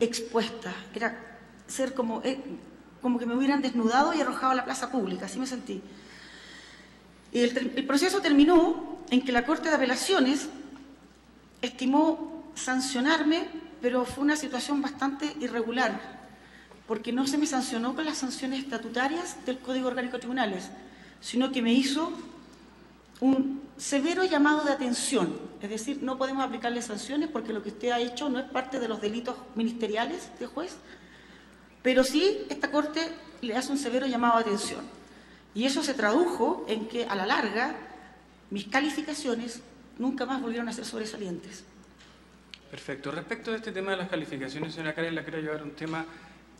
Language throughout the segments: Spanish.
expuesta, era ser como que me hubieran desnudado y arrojado a la plaza pública, así me sentí. Y el proceso terminó en que la Corte de Apelaciones estimó sancionarme, pero fue una situación bastante irregular, porque no se me sancionó con las sanciones estatutarias del Código Orgánico de Tribunales, sino que me hizo un severo llamado de atención, es decir, no podemos aplicarle sanciones porque lo que usted ha hecho no es parte de los delitos ministeriales de juez, pero sí esta Corte le hace un severo llamado de atención. Y eso se tradujo en que, a la larga, mis calificaciones nunca más volvieron a ser sobresalientes. Perfecto. Respecto de este tema de las calificaciones, señora Karen, la quiero llevar a un tema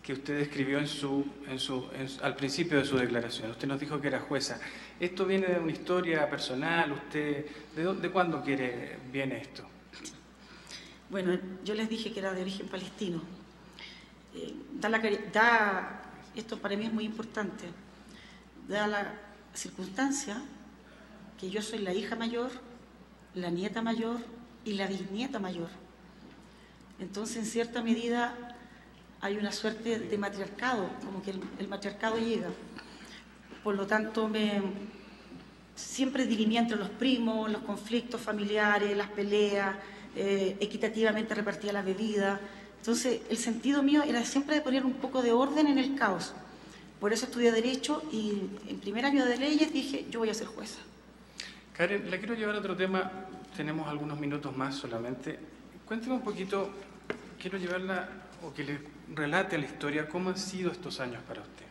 que usted describió al principio de su declaración. Usted nos dijo que era jueza. ¿Esto viene de una historia personal? ¿Usted de cuándo viene esto? Bueno, yo les dije que era de origen palestino. Esto para mí es muy importante. Da la circunstancia que yo soy la hija mayor, la nieta mayor y la bisnieta mayor. Entonces, en cierta medida, hay una suerte de matriarcado, como que el matriarcado llega. Por lo tanto, siempre dirimía entre los primos, los conflictos familiares, las peleas, equitativamente repartía la bebida. Entonces, el sentido mío era siempre de poner un poco de orden en el caos. Por eso estudié Derecho y en primer año de Leyes dije, yo voy a ser jueza. Karen, la quiero llevar a otro tema. Tenemos algunos minutos más solamente. Cuénteme un poquito, quiero llevarla o que le relate la historia, ¿cómo han sido estos años para usted?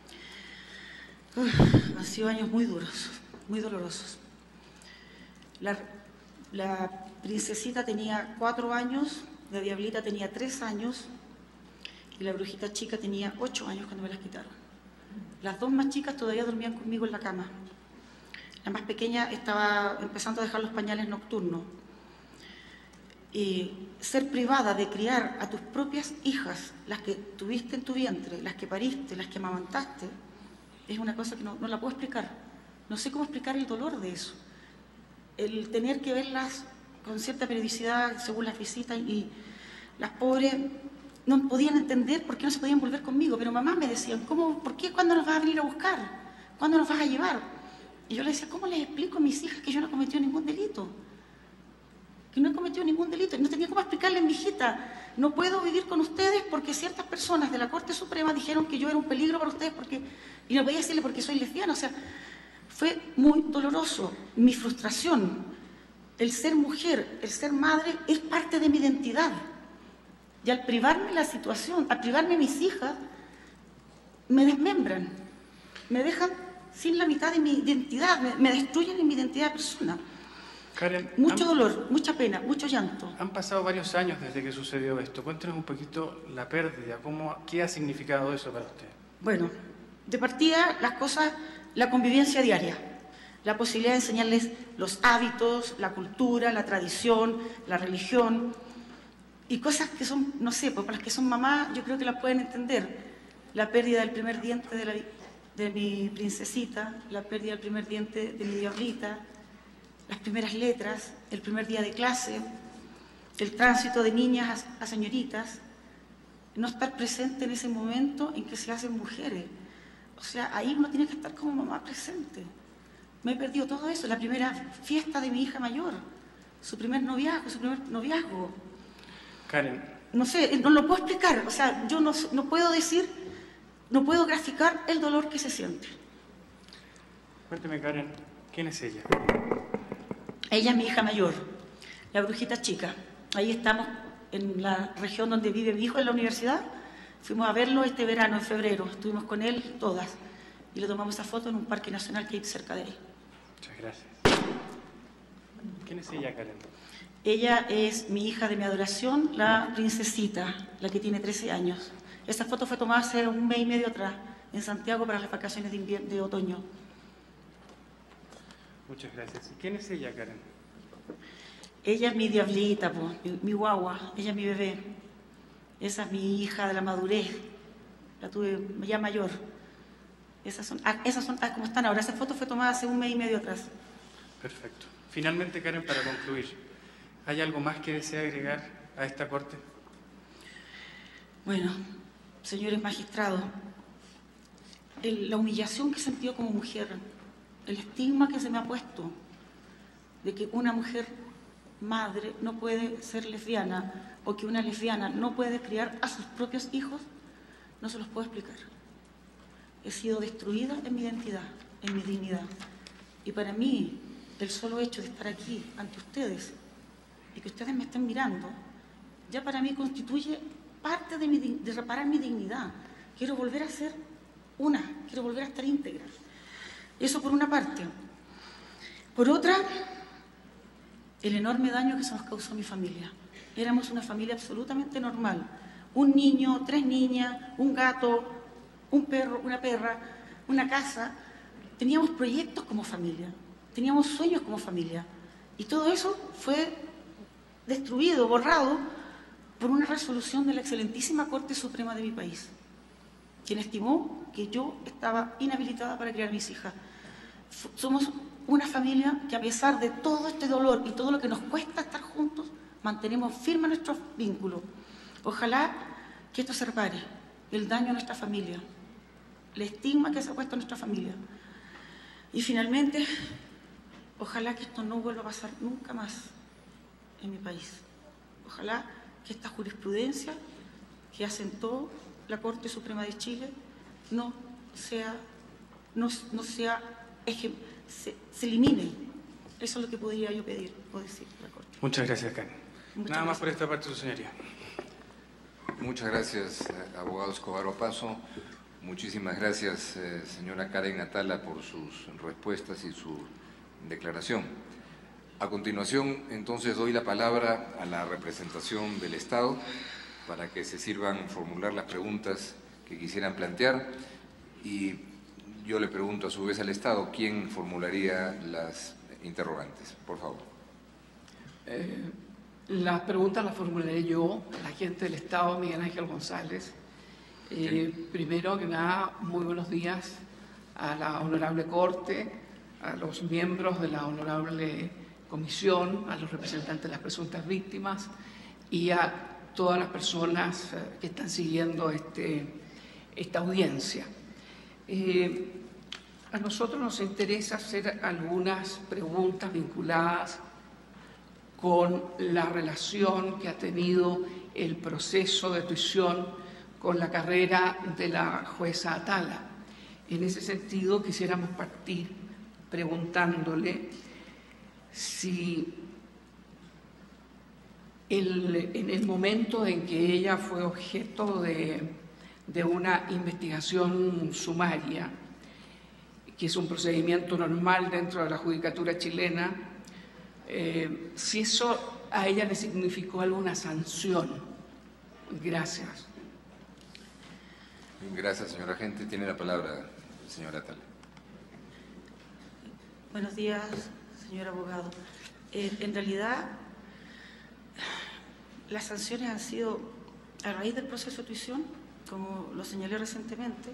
Han sido años muy duros, muy dolorosos. La princesita tenía 4 años, la diablita tenía 3 años y la brujita chica tenía 8 años cuando me las quitaron. Las 2 más chicas todavía dormían conmigo en la cama. La más pequeña estaba empezando a dejar los pañales nocturnos. Y ser privada de criar a tus propias hijas, las que tuviste en tu vientre, las que pariste, las que amamantaste, es una cosa que no la puedo explicar. No sé cómo explicar el dolor de eso. El tener que verlas con cierta periodicidad según las visitas y las pobres no podían entender por qué no se podían volver conmigo, pero mamá me decían, ¿por qué? ¿Cuándo nos vas a venir a buscar? ¿Cuándo nos vas a llevar? Y yo le decía, ¿cómo les explico a mis hijas que yo no he cometido ningún delito? Que no he cometido ningún delito. No tenía cómo explicarle a mi hijita, no puedo vivir con ustedes porque ciertas personas de la Corte Suprema dijeron que yo era un peligro para ustedes y no podía decirle porque soy lesbiana. O sea, fue muy doloroso. Mi frustración, el ser mujer, el ser madre, es parte de mi identidad. Y al privarme la situación, al privarme mis hijas, me desmembran, me dejan sin la mitad de mi identidad, me destruyen en mi identidad de persona. Karen, mucho dolor, mucha pena, mucho llanto. Han pasado varios años desde que sucedió esto. Cuéntenos un poquito la pérdida, ¿qué ha significado eso para usted? Bueno, de partida las cosas, la convivencia diaria, la posibilidad de enseñarles los hábitos, la cultura, la tradición, la religión y cosas que son, no sé, pues para las que son mamás yo creo que las pueden entender. La pérdida del primer diente de mi princesita, la pérdida del primer diente de mi diablita, las primeras letras, el primer día de clase, el tránsito de niñas a señoritas, no estar presente en ese momento en que se hacen mujeres. O sea, ahí uno tiene que estar como mamá presente. Me he perdido todo eso, la primera fiesta de mi hija mayor, su primer noviazgo. Karen. No sé, no lo puedo explicar, o sea, yo no puedo decir, no puedo graficar el dolor que se siente. Cuénteme, Karen, ¿quién es ella? Ella es mi hija mayor, la brujita chica. Ahí estamos en la región donde vive mi hijo en la universidad. Fuimos a verlo este verano, en febrero. Estuvimos con él todas. Y le tomamos esa foto en un parque nacional que hay cerca de él. Muchas gracias. ¿Quién es ella, Karen? Ella es mi hija de mi adoración, la princesita, la que tiene 13 años. Esa foto fue tomada hace 1 mes y medio atrás, en Santiago para las vacaciones de otoño. Muchas gracias. ¿Quién es ella, Karen? Ella es mi diablita, mi guagua, ella es mi bebé. Esa es mi hija de la madurez, la tuve ya mayor. Esas son como están ahora. Esa foto fue tomada hace 1 mes y medio atrás. Perfecto. Finalmente, Karen, para concluir, ¿hay algo más que desea agregar a esta corte? Bueno, señores magistrados, la humillación que he sentido como mujer, el estigma que se me ha puesto de que una mujer madre no puede ser lesbiana o que una lesbiana no puede criar a sus propios hijos, no se los puedo explicar. He sido destruida en mi identidad, en mi dignidad. Y para mí, el solo hecho de estar aquí ante ustedes y que ustedes me estén mirando, ya para mí constituye parte de reparar mi dignidad. Quiero volver a ser quiero volver a estar íntegra. Eso por una parte. Por otra, el enorme daño que se nos causó a mi familia. Éramos una familia absolutamente normal. Un niño, 3 niñas, un gato, un perro, una perra, una casa. Teníamos proyectos como familia, teníamos sueños como familia. Y todo eso fue destruido, borrado, por una resolución de la excelentísima Corte Suprema de mi país, quien estimó que yo estaba inhabilitada para criar a mis hijas. Somos una familia que, a pesar de todo este dolor y todo lo que nos cuesta estar juntos, mantenemos firmes nuestros vínculos. Ojalá que esto se repare, el daño a nuestra familia, el estigma que se ha puesto a nuestra familia. Y finalmente, ojalá que esto no vuelva a pasar nunca más en mi país. Ojalá que esta jurisprudencia que asentó la Corte Suprema de Chile se elimine. Eso es lo que podría yo pedir o decir a la Corte. Muchas gracias, Karen. Nada más por esta parte, su señoría. Muchas gracias, abogado Escobar Opaso. Muchísimas gracias, señora Karen Atala, por sus respuestas y su declaración. A continuación, entonces, doy la palabra a la representación del Estado para que se sirvan formular las preguntas que quisieran plantear, y yo le pregunto a su vez al Estado quién formularía las interrogantes. Por favor. Las preguntas las formularé yo, el agente del Estado, Miguel Ángel González. Primero que nada, muy buenos días a la Honorable Corte, a los miembros de la Honorable Comisión, a los representantes de las presuntas víctimas y a todas las personas que están siguiendo esta audiencia. A nosotros nos interesa hacer algunas preguntas vinculadas con la relación que ha tenido el proceso de tuición con la carrera de la jueza Atala. En ese sentido, quisiéramos partir preguntándole si en el momento en que ella fue objeto de una investigación sumaria, que es un procedimiento normal dentro de la judicatura chilena, si eso a ella le significó alguna sanción. Gracias. Gracias, señora agente. Tiene la palabra, señora Atala. Buenos días, señor abogado. En realidad, las sanciones han sido a raíz del proceso de tuición, como lo señalé recientemente,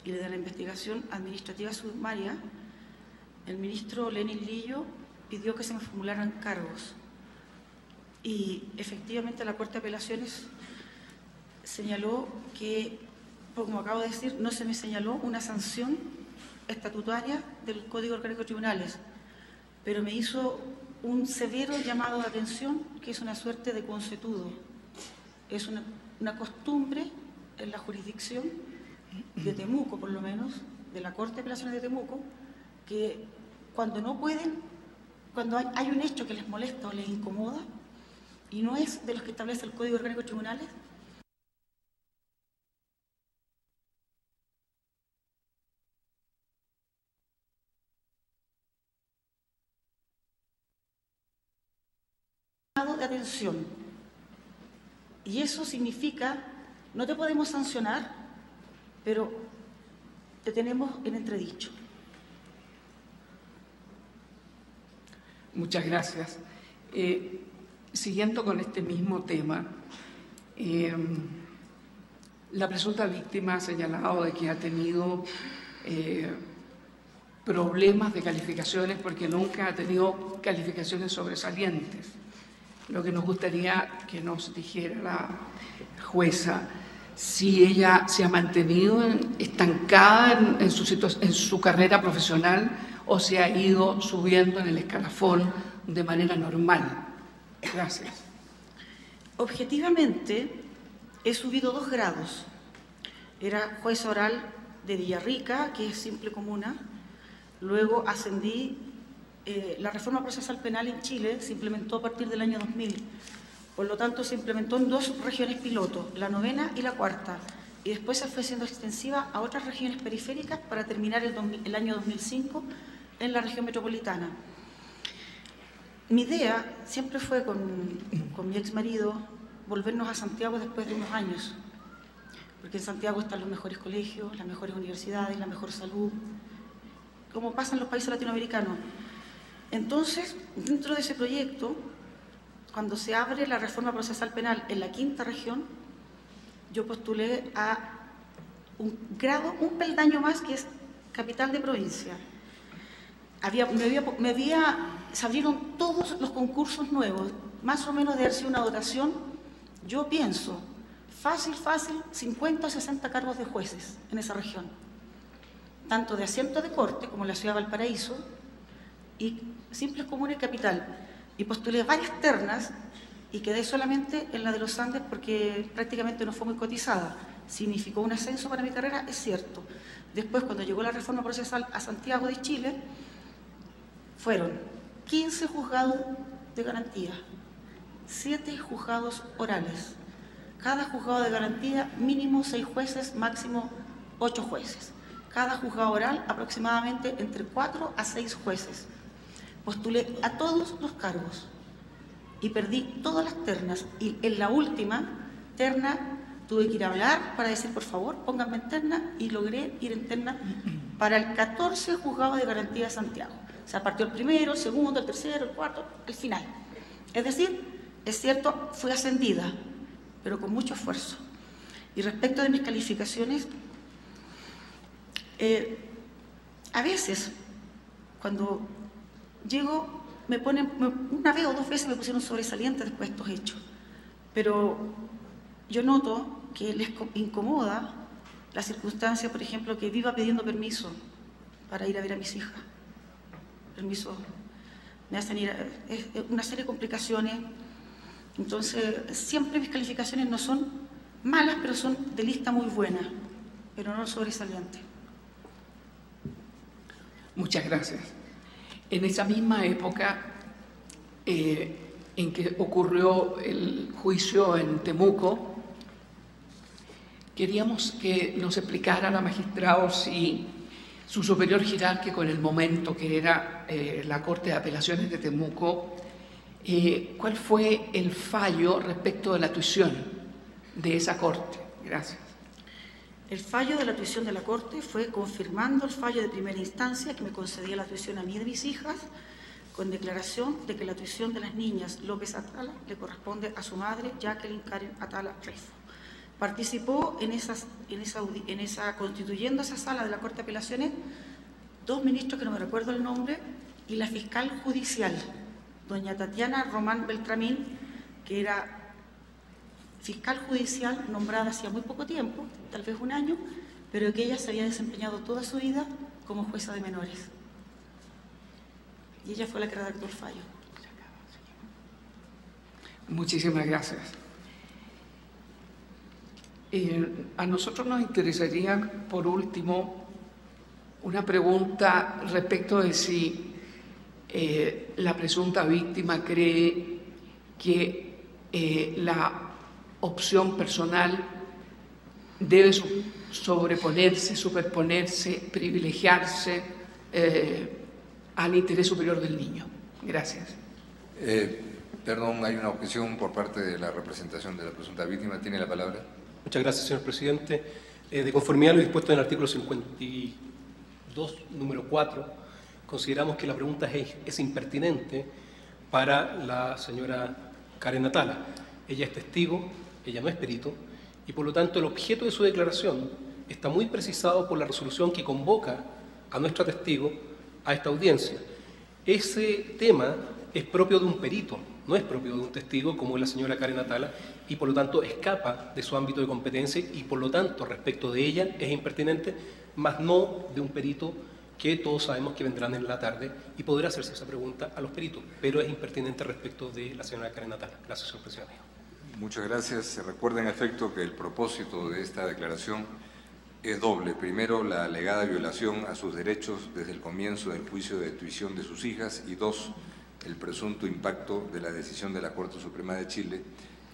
y de la investigación administrativa sumaria. El ministro Lenín Lillo pidió que se me formularan cargos y efectivamente la Corte de Apelaciones señaló que, como acabo de decir, no se me señaló una sanción estatutaria del Código Orgánico de Tribunales, pero me hizo un severo llamado de atención, que es una suerte de consuetudo. Es una costumbre en la jurisdicción de Temuco, por lo menos, de la Corte de Apelaciones de Temuco, que cuando no pueden, cuando hay un hecho que les molesta o les incomoda, y no es de los que establece el Código Orgánico de Tribunales, de atención. Y eso significa, no te podemos sancionar, pero te tenemos en entredicho. Muchas gracias. Siguiendo con este mismo tema, la presunta víctima ha señalado de que ha tenido problemas de calificaciones porque nunca ha tenido calificaciones sobresalientes. Lo que nos gustaría que nos dijera la jueza si ella se ha mantenido estancada en su carrera profesional o se ha ido subiendo en el escalafón de manera normal. Gracias. Objetivamente, he subido 2 grados. Era jueza oral de Villarrica, que es simple comuna. Luego ascendí. La reforma procesal penal en Chile se implementó a partir del año 2000. Por lo tanto, se implementó en 2 regiones piloto, la 9ª y la 4ª. Y después se fue siendo extensiva a otras regiones periféricas para terminar el año 2005 en la región metropolitana. Mi idea siempre fue con mi ex marido volvernos a Santiago después de unos años, porque en Santiago están los mejores colegios, las mejores universidades, la mejor salud, como pasa en los países latinoamericanos. Entonces, dentro de ese proyecto, cuando se abre la reforma procesal penal en la 5ª región, yo postulé a un peldaño más, que es capital de provincia. Se abrieron todos los concursos nuevos, más o menos de haber sido una dotación, yo pienso, fácil, 50 o 60 cargos de jueces en esa región, tanto de asiento de corte como en la ciudad de Valparaíso, y simples comunes y capital. Y postulé varias ternas y quedé solamente en la de los Andes porque prácticamente no fue muy cotizada. Significó un ascenso para mi carrera, es cierto. Después, cuando llegó la reforma procesal a Santiago de Chile, fueron 15 juzgados de garantía, 7 juzgados orales. Cada juzgado de garantía, mínimo 6 jueces, máximo 8 jueces. Cada juzgado oral, aproximadamente entre 4 a 6 jueces. Postulé a todos los cargos y perdí todas las ternas. Y en la última terna tuve que ir a hablar para decir, por favor, pónganme en terna, y logré ir en terna para el 14 juzgado de garantía de Santiago. O sea, partió el primero, el segundo, el tercero, el cuarto, el final. Es decir, es cierto, fui ascendida, pero con mucho esfuerzo. Y respecto de mis calificaciones, a veces, cuando llego, una vez o 2 veces me pusieron sobresaliente después de estos hechos, pero yo noto que les incomoda la circunstancia, por ejemplo, que viva pidiendo permiso para ir a ver a mis hijas. Permiso, me hacen ir una serie de complicaciones. Entonces, siempre mis calificaciones no son malas, pero son de lista muy buena, pero no sobresaliente. Muchas gracias. En esa misma época en que ocurrió el juicio en Temuco, queríamos que nos explicara la magistrada si su superior jerárquico en el momento, que era la Corte de Apelaciones de Temuco, ¿cuál fue el fallo respecto de la tuición de esa Corte? Gracias. El fallo de la tuición de la Corte fue confirmando el fallo de primera instancia que me concedía la tuición a mí y de mis hijas, con declaración de que la tuición de las niñas López Atala le corresponde a su madre, Jacqueline Karen Atala Refo. Participó constituyendo esa sala de la Corte de Apelaciones 2 ministros que no me recuerdo el nombre, y la fiscal judicial, doña Tatiana Román Beltramín, que era fiscal judicial nombrada hacía muy poco tiempo, tal vez 1 año, pero que ella se había desempeñado toda su vida como jueza de menores. Y ella fue la que redactó el fallo. Muchísimas gracias. A nosotros nos interesaría, por último, una pregunta respecto de si la presunta víctima cree que la opción personal debe sobreponerse, superponerse, privilegiarse al interés superior del niño. Gracias. Perdón, hay una objeción por parte de la representación de la presunta víctima. ¿Tiene la palabra? Muchas gracias, señor presidente. De conformidad a lo dispuesto en el artículo 52, número 4, consideramos que la pregunta es impertinente para la señora Karen Atala. Ella es testigo, ella no es perito, y por lo tanto el objeto de su declaración está muy precisado por la resolución que convoca a nuestra testigo a esta audiencia. Ese tema es propio de un perito, no es propio de un testigo como es la señora Karen Atala y por lo tanto escapa de su ámbito de competencia y por lo tanto respecto de ella es impertinente, más no de un perito que todos sabemos que vendrán en la tarde y podrá hacerse esa pregunta a los peritos, pero es impertinente respecto de la señora Karen Atala. Gracias, señor presidente. Muchas gracias. Se recuerda en efecto que el propósito de esta declaración es doble. Primero, la alegada violación a sus derechos desde el comienzo del juicio de tuición de sus hijas y dos, el presunto impacto de la decisión de la Corte Suprema de Chile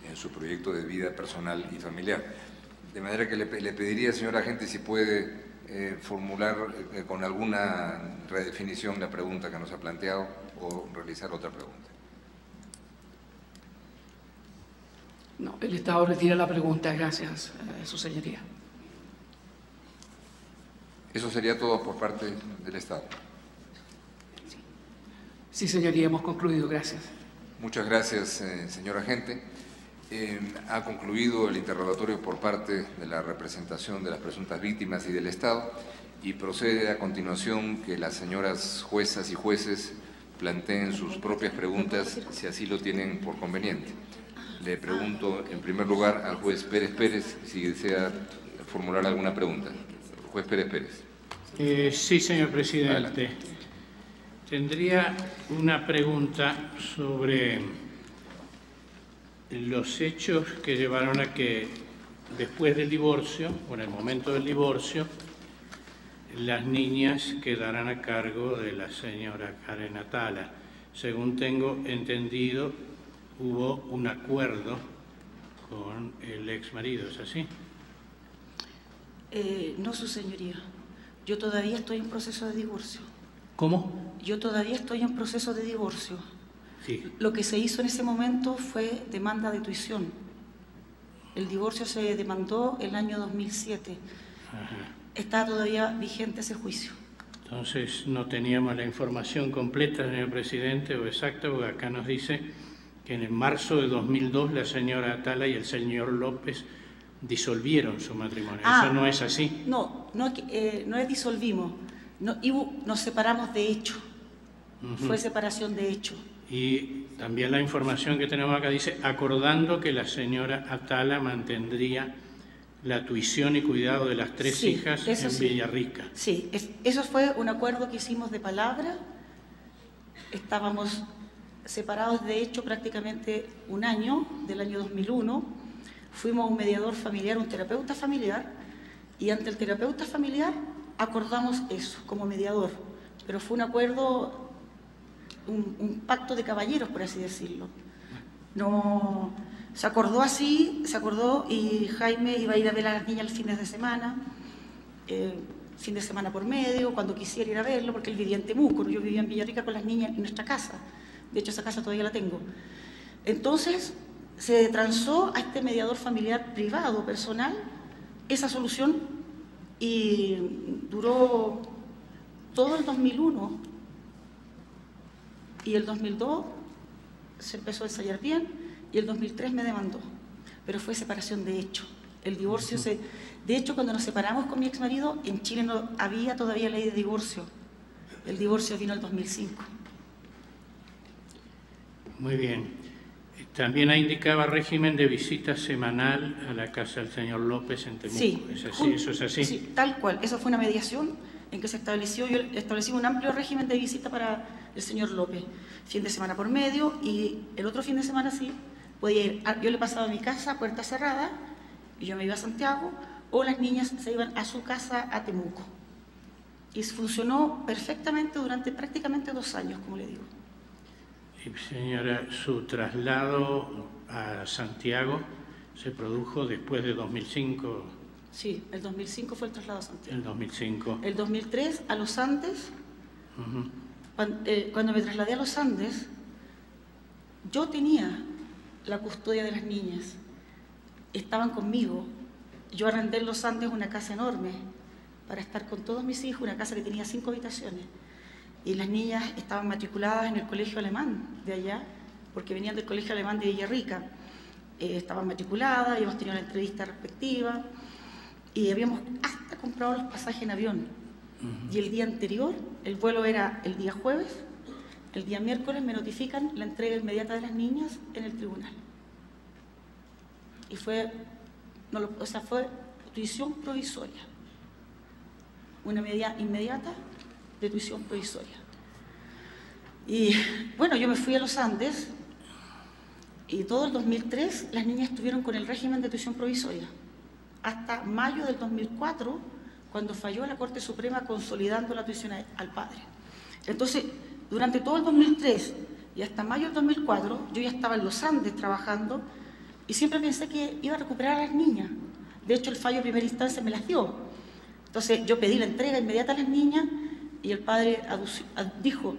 en su proyecto de vida personal y familiar. De manera que le pediría, señor agente, si puede formular con alguna redefinición la pregunta que nos ha planteado o realizar otra pregunta. No, el Estado retira la pregunta. Gracias, su señoría. Eso sería todo por parte del Estado. Sí, señoría, hemos concluido. Gracias. Muchas gracias, señor agente. Ha concluido el interrogatorio por parte de la representación de las presuntas víctimas y del Estado y procede a continuación que las señoras juezas y jueces planteen sus propias preguntas si así lo tienen por conveniente. Le pregunto en primer lugar al juez Pérez Pérez si desea formular alguna pregunta. Juez Pérez Pérez. Sí, señor presidente. Adelante. Tendría una pregunta sobre los hechos que llevaron a que después del divorcio, o en el momento del divorcio, las niñas quedaran a cargo de la señora Karen Atala. Según tengo entendido, hubo un acuerdo con el ex marido, ¿es así? No, su señoría. Yo todavía estoy en proceso de divorcio. ¿Cómo? Yo todavía estoy en proceso de divorcio. Sí. Lo que se hizo en ese momento fue demanda de tuición. El divorcio se demandó el año 2007. Ajá. Está todavía vigente ese juicio. Entonces no teníamos la información completa, señor presidente, o exacta, porque acá nos dice que en el marzo de 2002 la señora Atala y el señor López disolvieron su matrimonio. ¿Eso no es así? No es disolvimos. Nos separamos de hecho. Fue separación de hecho. Y también la información que tenemos acá dice, acordando que la señora Atala mantendría la tuición y cuidado de las tres hijas en Villarrica. Sí, eso fue un acuerdo que hicimos de palabra. Estábamos separados de hecho prácticamente un año, del año 2001. Fuimos a un mediador familiar, un terapeuta familiar, y ante el terapeuta familiar acordamos eso como mediador. Pero fue un acuerdo, un pacto de caballeros, por así decirlo. No, se acordó así, y Jaime iba a ir a ver a las niñas los fines de semana, fin de semana por medio, cuando quisiera ir a verlo, porque él vivía en Temuco, yo vivía en Villarrica con las niñas en nuestra casa. De hecho, esa casa todavía la tengo. Entonces, se transó a este mediador familiar privado, personal, esa solución y duró todo el 2001 y el 2002 se empezó a ensayar bien y el 2003 me demandó, pero fue separación de hecho. El divorcio de hecho, cuando nos separamos con mi exmarido, en Chile no había todavía ley de divorcio. El divorcio vino en el 2005. Muy bien. También indicaba régimen de visita semanal a la casa del señor López en Temuco. Sí. ¿Es así? ¿Eso es así? Sí, tal cual. Eso fue una mediación en que se estableció, establecimos un amplio régimen de visita para el señor López. Fin de semana por medio y el otro fin de semana sí podía ir. Yo le pasaba a mi casa, puerta cerrada, y yo me iba a Santiago, o las niñas se iban a su casa a Temuco. Y funcionó perfectamente durante prácticamente 2 años, como le digo. Señora, su traslado a Santiago se produjo después de 2005. Sí, el 2005 fue el traslado a Santiago. El 2005. El 2003 a los Andes. Cuando me trasladé a los Andes, yo tenía la custodia de las niñas. Estaban conmigo. Yo arrendé en los Andes una casa enorme para estar con todos mis hijos, una casa que tenía 5 habitaciones. Y las niñas estaban matriculadas en el colegio alemán de allá, porque venían del colegio alemán de Villarrica. Estaban matriculadas, habíamos tenido la entrevista respectiva y habíamos hasta comprado los pasajes en avión. Y el día anterior, el vuelo era el día jueves, el día miércoles me notifican la entrega inmediata de las niñas en el tribunal. Y fue tuición provisoria. Una medida inmediata de tuición provisoria. Y bueno, yo me fui a los Andes y todo el 2003 las niñas estuvieron con el régimen de tuición provisoria. Hasta mayo del 2004, cuando falló la Corte Suprema consolidando la tuición al padre. Entonces, durante todo el 2003 y hasta mayo del 2004, yo ya estaba en los Andes trabajando y siempre pensé que iba a recuperar a las niñas. De hecho, el fallo de primera instancia me las dio. Entonces, yo pedí la entrega inmediata a las niñas y el padre dijo,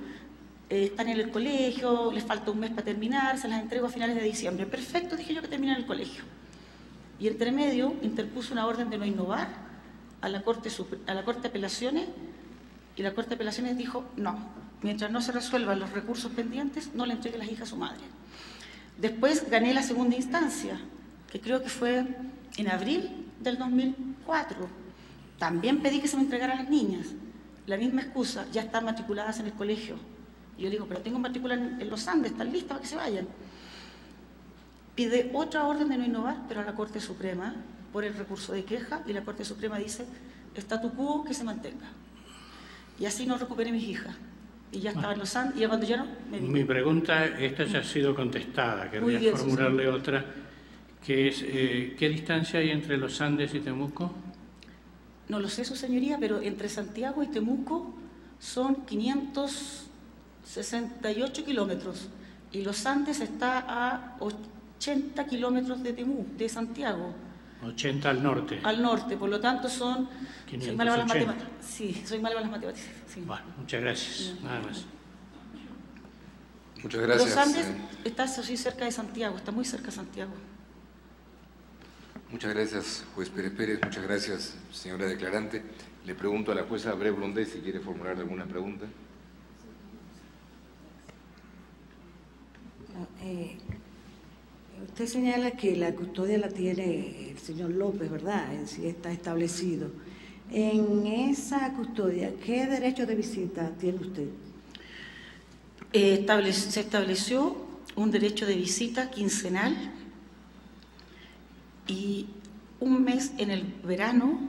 están en el colegio, les falta un mes para terminar, se las entrego a finales de diciembre. Perfecto, dije yo, que terminan el colegio. Y entre medio interpuso una orden de no innovar a la Corte de Apelaciones, y la Corte de Apelaciones dijo no, mientras no se resuelvan los recursos pendientes, no le entregue las hijas a su madre. Después gané la segunda instancia, que creo que fue en abril del 2004. También pedí que se me entregaran las niñas. La misma excusa, ya están matriculadas en el colegio. Y yo digo, pero tengo matrícula en los Andes, están listas para que se vayan. Pide otra orden de no innovar, pero a la Corte Suprema, por el recurso de queja, y la Corte Suprema dice, statu quo, que se mantenga. Y así no recuperé mis hijas. Y ya estaba en los Andes, y ya cuando llegaron, me vine. Mi pregunta, esta ya ha sido contestada, querría bien, formularle otra, que es, ¿qué distancia hay entre los Andes y Temuco? No lo sé, su señoría, pero entre Santiago y Temuco son 568 kilómetros, y los Andes está a 80 kilómetros de Santiago. 80 al norte. Al norte, por lo tanto son... 580. Soy mala para las matemáticas. Sí, soy mala para las matemáticas. Sí. Bueno, muchas gracias. Nada más. Muchas gracias. Los Andes está así cerca de Santiago, está muy cerca de Santiago. Muchas gracias, juez Pérez. Muchas gracias, señora declarante. Le pregunto a la jueza Abreu Blondé si quiere formular alguna pregunta. Usted señala que la custodia la tiene el señor López, ¿verdad? Sí está establecido. En esa custodia, ¿qué derecho de visita tiene usted? Se estableció un derecho de visita quincenal y un mes en el verano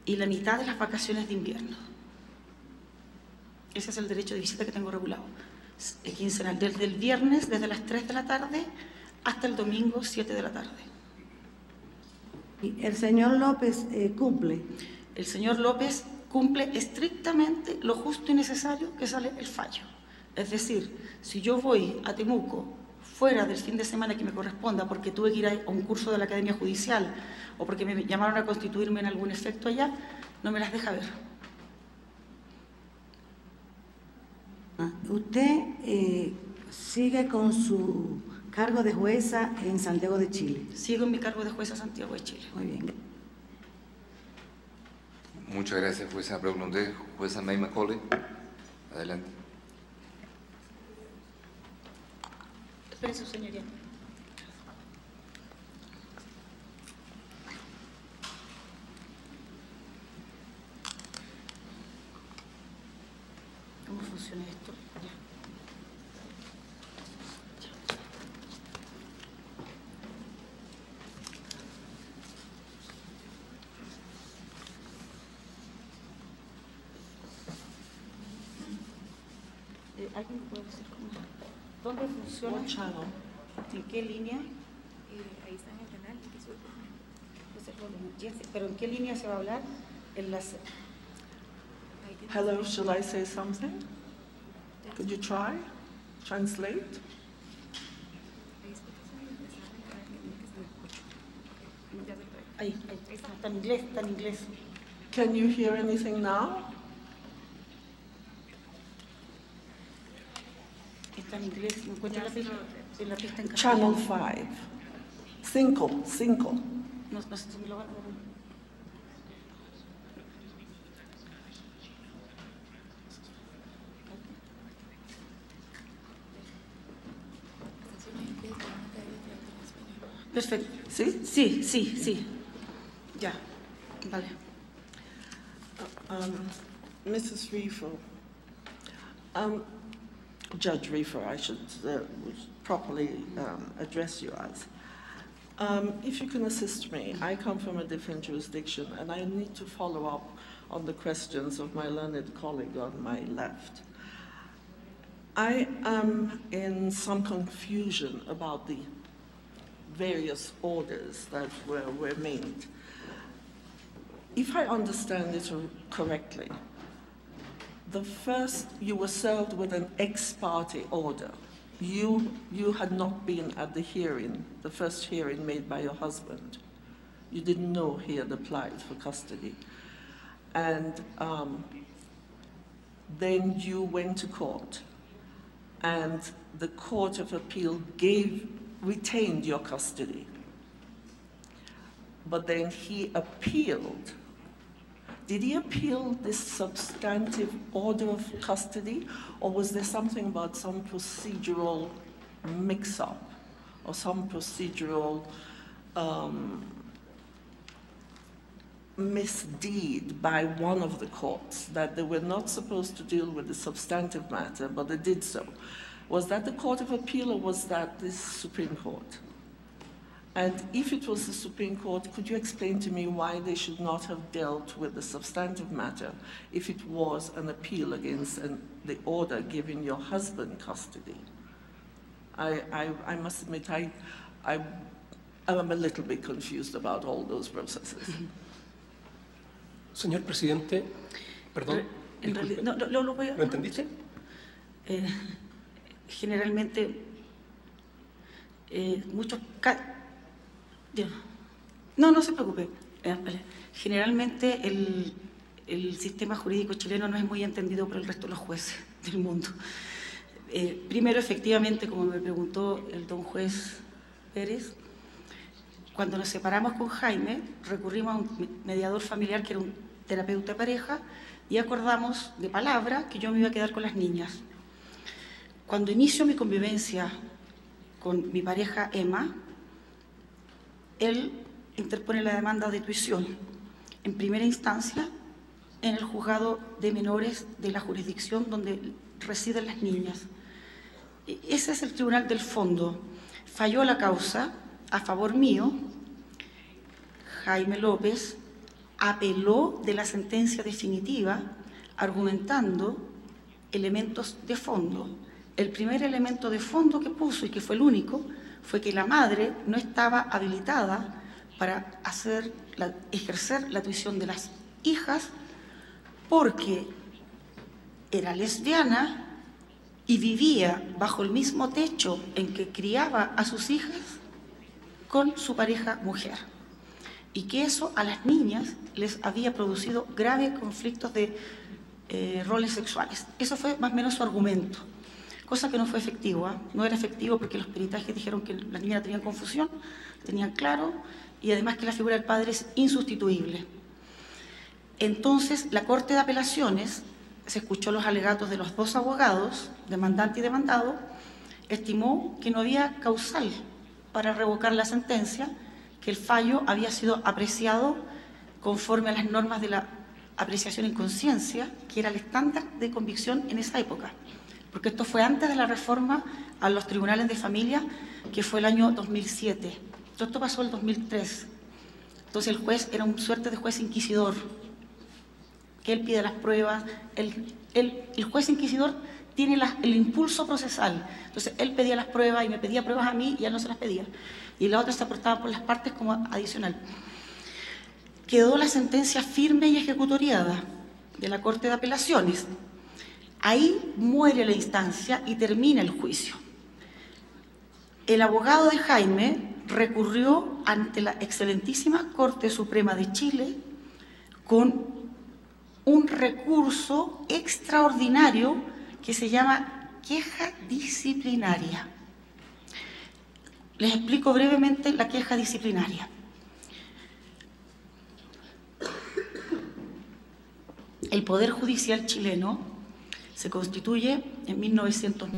y la mitad de las vacaciones de invierno. Ese es el derecho de visita que tengo regulado. Quincenal, desde el viernes, desde las 3 de la tarde hasta el domingo, 7 de la tarde. ¿Y el señor López cumple? El señor López cumple estrictamente lo justo y necesario que sale el fallo. Es decir, si yo voy a Temuco fuera del fin de semana que me corresponda porque tuve que ir a un curso de la Academia Judicial o porque me llamaron a constituirme en algún efecto allá, no me las deja ver. ¿Usted sigue con su cargo de jueza en Santiago de Chile? Sigo en mi cargo de jueza Santiago de Chile. Muy bien. Muchas gracias, jueza Abreu Blondé. Jueza May Macaulay, adelante. Espere, su señoría. ¿Cómo funciona esto? Ya. ¿Alguien puede decir cómo? ¿Dónde funciona? ¿En qué línea? Ahí está en el canal. ¿Pero en qué línea se va a hablar? En las... Hello, shall I say something? Could you try? Translate? Ahí, está en inglés, está en inglés. Can you hear anything now? Está en inglés, me encuentro en la pista en Channel castellano. 5. Cinco. No sé si me lo van a dar. Perfecto. ¿Sí? Sí. Ya, vale. Mrs. Riefel, Judge Reefer, I should properly address you as. If you can assist me, I come from a different jurisdiction and I need to follow up on the questions of my learned colleague on my left. I am in some confusion about the various orders that were made. If I understand it correctly, the first, you were served with an ex parte order. You had not been at the hearing, the first hearing made by your husband. You didn't know he had applied for custody. And then you went to court, and the Court of Appeal retained your custody. But then he appealed. Did he appeal this substantive order of custody, or was there something about some procedural mix-up or some procedural misdeed by one of the courts that they were not supposed to deal with the substantive matter, but they did so? Was that the Court of Appeal or was that the Supreme Court? And if it was the Supreme Court, could you explain to me why they should not have dealt with the substantive matter if it was an appeal against the order giving your husband custody? I must admit, I'm a little bit confused about all those processes. Señor Presidente, perdón. ¿Lo entendiste? Generalmente, muchos... No se preocupe. Generalmente el sistema jurídico chileno no es muy entendido por el resto de los jueces del mundo. Primero, efectivamente, como me preguntó el don juez Pérez, cuando nos separamos con Jaime, recurrimos a un mediador familiar que era un terapeuta de pareja y acordamos de palabra que yo me iba a quedar con las niñas. Cuando inicio mi convivencia con mi pareja Emma, él interpone la demanda de tuición en primera instancia en el juzgado de menores de la jurisdicción donde residen las niñas. Ese es el tribunal del fondo. Falló la causa a favor mío. Jaime López apeló de la sentencia definitiva argumentando elementos de fondo. El primer elemento de fondo que puso, y que fue el único, fue que la madre no estaba habilitada para ejercer la tuición de las hijas porque era lesbiana y vivía bajo el mismo techo en que criaba a sus hijas con su pareja mujer. Y que eso a las niñas les había producido graves conflictos de roles sexuales. Eso fue más o menos su argumento. Cosa que no fue efectivo, no era efectivo porque los peritajes dijeron que las niñas tenían confusión, tenían claro, y además que la figura del padre es insustituible. Entonces, la Corte de Apelaciones, se escuchó los alegatos de los dos abogados, demandante y demandado, estimó que no había causal para revocar la sentencia, que el fallo había sido apreciado conforme a las normas de la apreciación en conciencia, que era el estándar de convicción en esa época. Porque esto fue antes de la reforma a los tribunales de familia, que fue el año 2007. Todo esto pasó el 2003. Entonces el juez era una suerte de juez inquisidor, que él pide las pruebas. El juez inquisidor tiene el impulso procesal. Entonces él pedía las pruebas y me pedía pruebas a mí y él no se las pedía. Y la otra se aportaba por las partes como adicional. Quedó la sentencia firme y ejecutoriada de la Corte de Apelaciones. Ahí muere la instancia y termina el juicio. El abogado de Jaime recurrió ante la excelentísima Corte Suprema de Chile con un recurso extraordinario que se llama queja disciplinaria. Les explico brevemente la queja disciplinaria. El Poder Judicial chileno se constituye en 1900.